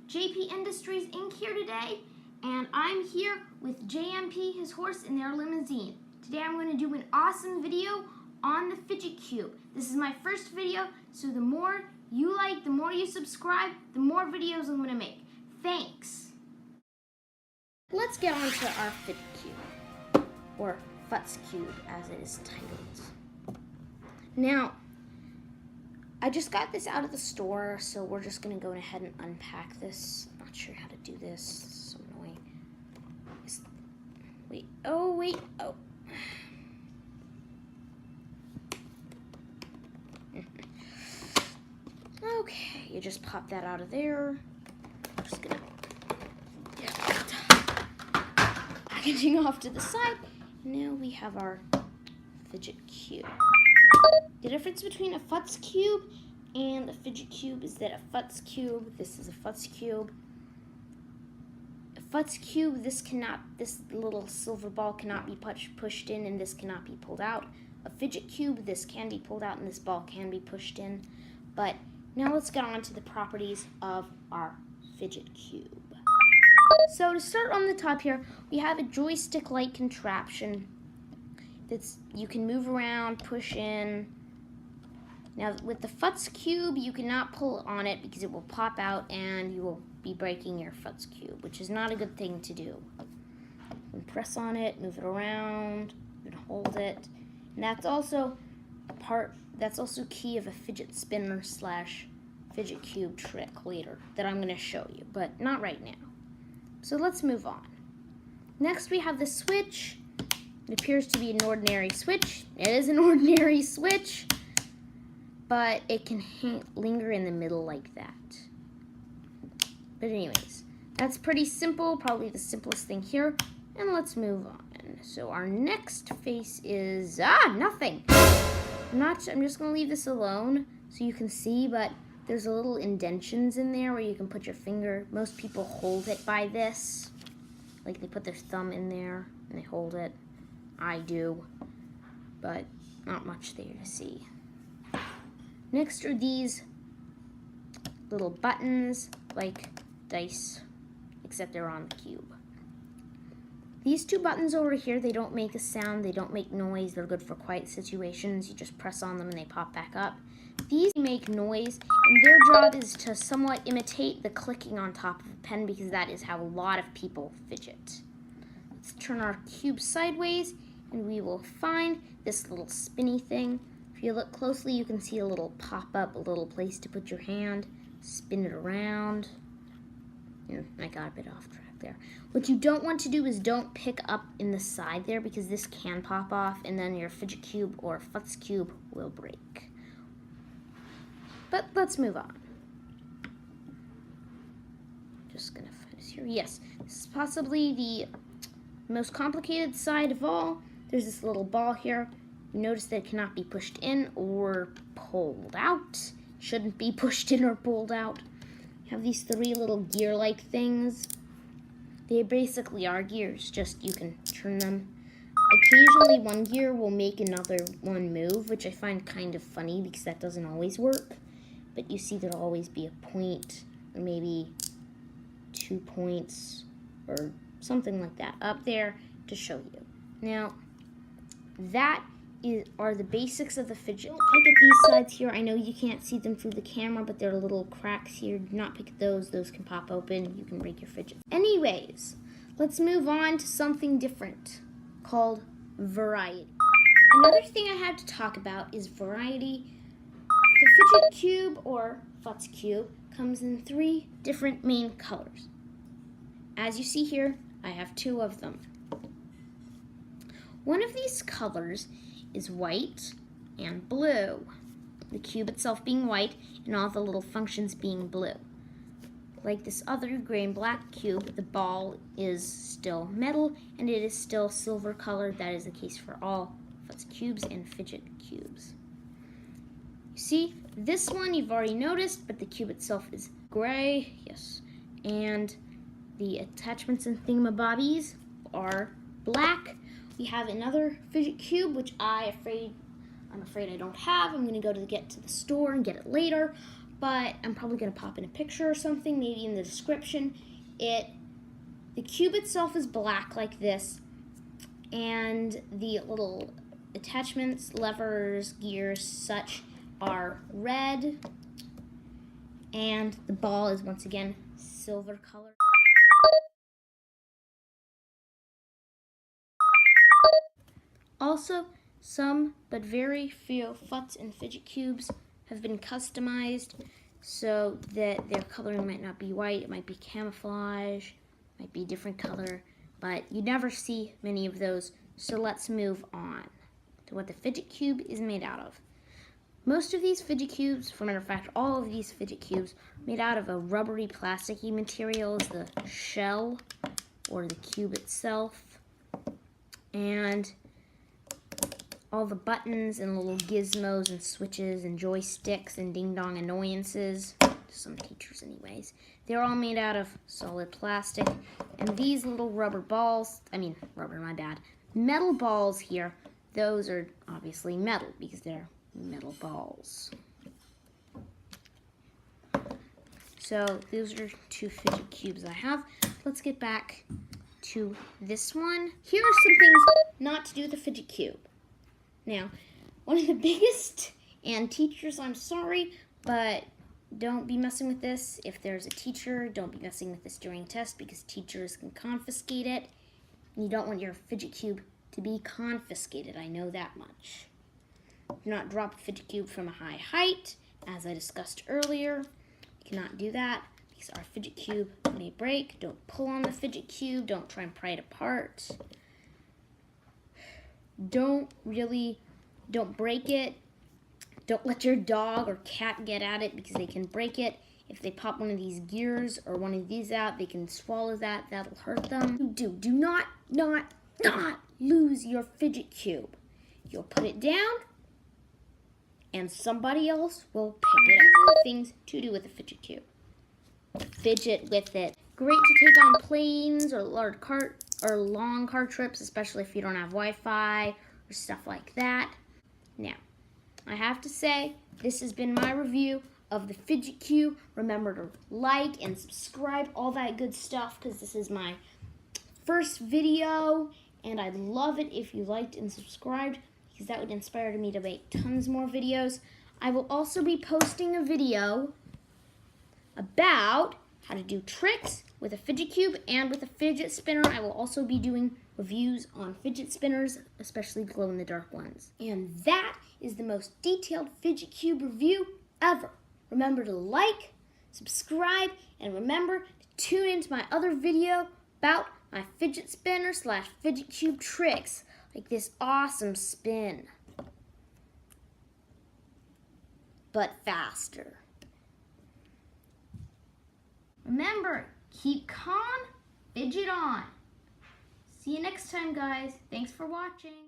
JP Industries Inc. here today, and I'm here with JMP, his horse, in their limousine. Today I'm going to do an awesome video on the Fidget Cube. This is my first video, so the more you like, the more you subscribe, the more videos I'm going to make. Thanks! Let's get on to our Fidget Cube, or Futz Cube as it is titled. Now, I just got this out of the store, so we're just going to go ahead and unpack this. I'm not sure how to do this. It's so annoying. Wait. Oh. Okay, you just pop that out of there. I'm just going to get packaging off to the side. Now we have our Fidget Cube. The difference between a Futz Cube and a Fidget Cube is that a Futz Cube, this is a Futz Cube. A Futz Cube, this little silver ball cannot be pushed in, and this cannot be pulled out. A Fidget Cube, this can be pulled out and this ball can be pushed in. But now let's get on to the properties of our Fidget Cube. So to start on the top here, we have a joystick-like contraption that's you can move around, push in. Now with the Futz Cube, you cannot pull on it because it will pop out and you will be breaking your Futz Cube, which is not a good thing to do. You can press on it, move it around, you can hold it. And that's also key of a fidget spinner / Fidget Cube trick later that I'm going to show you, but not right now. So let's move on. Next we have the switch. It appears to be an ordinary switch. It is an ordinary switch, but it can linger in the middle like that. But anyways, that's pretty simple, probably the simplest thing here. And let's move on. So our next face is, nothing. I'm just gonna leave this alone so you can see, but there's a little indentions in there where you can put your finger. Most people hold it by this. Like they put their thumb in there and they hold it. I do, but not much there to see. Next are these little buttons, like dice, except they're on the cube. These two buttons over here, they don't make a sound, they don't make noise, they're good for quiet situations. You just press on them and they pop back up. These make noise, and their job is to somewhat imitate the clicking on top of a pen because that is how a lot of people fidget. Let's turn our cube sideways, and we will find this little spinny thing. If you look closely, you can see a little pop-up, a little place to put your hand, spin it around. I got a bit off track there. What you don't want to do is don't pick up in the side there because this can pop off and then your Fidget Cube or Futz Cube will break. But let's move on. Just gonna find this here. Yes, this is possibly the most complicated side of all. There's this little ball here. You notice that it cannot be pushed in or pulled out. Shouldn't be pushed in or pulled out. You have these three little gear-like things. They basically are gears, just you can turn them. Occasionally one gear will make another one move, which I find kind of funny because that doesn't always work. But you see there'll always be a point, or maybe 2 points, or something like that up there to show you. Now, that are the basics of the fidget. Don't pick at these sides here. I know you can't see them through the camera, but there are little cracks here. Do not pick at those. Those can pop open. You can break your fidget. Anyways, let's move on to something different called variety. Another thing I have to talk about is variety. The Fidget Cube or Futz Cube comes in 3 different main colors. As you see here, I have 2 of them. One of these colors is white and blue. The cube itself being white and all the little functions being blue. Like this other gray and black cube, the ball is still metal and it is still silver colored. That is the case for all Futz Cubes and Fidget Cubes. You see, this one you've already noticed, but the cube itself is gray, yes. And the attachments and thingamabobbies are black. We have another Fidget Cube, which I'm afraid I don't have. I'm going to get to the store and get it later. but I'm probably going to pop in a picture or something, maybe in the description. The cube itself is black like this, and the little attachments, levers, gears, such are red, and the ball is once again silver color. Also, some but very few FUTs and Fidget cubes have been customized so that their coloring might not be white, it might be camouflage, might be a different color, but you never see many of those. So let's move on to what the Fidget cube is made out of. Most of these Fidget cubes, for a matter of fact, all of these Fidget cubes, are made out of a rubbery, plasticky material as the shell or the cube itself. And all the buttons and little gizmos and switches and joysticks and ding-dong annoyances, to some teachers anyways, they're all made out of solid plastic. And these little rubber balls, metal balls here, those are obviously metal because they're metal balls. So those are two Fidget cubes I have. Let's get back to this one. Here are some things not to do with a Fidget cube. Now, one of the biggest, and teachers, I'm sorry, but don't be messing with this. If there's a teacher, don't be messing with this during a test because teachers can confiscate it. And you don't want your Fidget cube to be confiscated, I know that much. Do not drop a Fidget cube from a high height, as I discussed earlier. You cannot do that because our Fidget cube may break. Don't pull on the Fidget cube. Don't try and pry it apart. Don't break it. Don't let your dog or cat get at it because they can break it. If they pop one of these gears or one of these out, they can swallow that. That'll hurt them. Do not lose your Fidget cube. You'll put it down and somebody else will pick it up. Things to do with a Fidget cube. Fidget with it. Great to take on planes or long car trips, especially if you don't have Wi-Fi or stuff like that. Now, I have to say, this has been my review of the Fidget cube. Remember to like and subscribe, all that good stuff, because this is my first video, and I'd love it if you liked and subscribed, because that would inspire me to make tons more videos. I will also be posting a video about how to do tricks with a Fidget cube and with a fidget spinner. I will also be doing reviews on fidget spinners, especially glow-in-the-dark ones. And that is the most detailed Fidget cube review ever. Remember to like, subscribe, and remember to tune into my other video about my fidget spinner / Fidget cube tricks, like this awesome spin, but faster. Remember, keep calm, fidget on. See you next time, guys. Thanks for watching.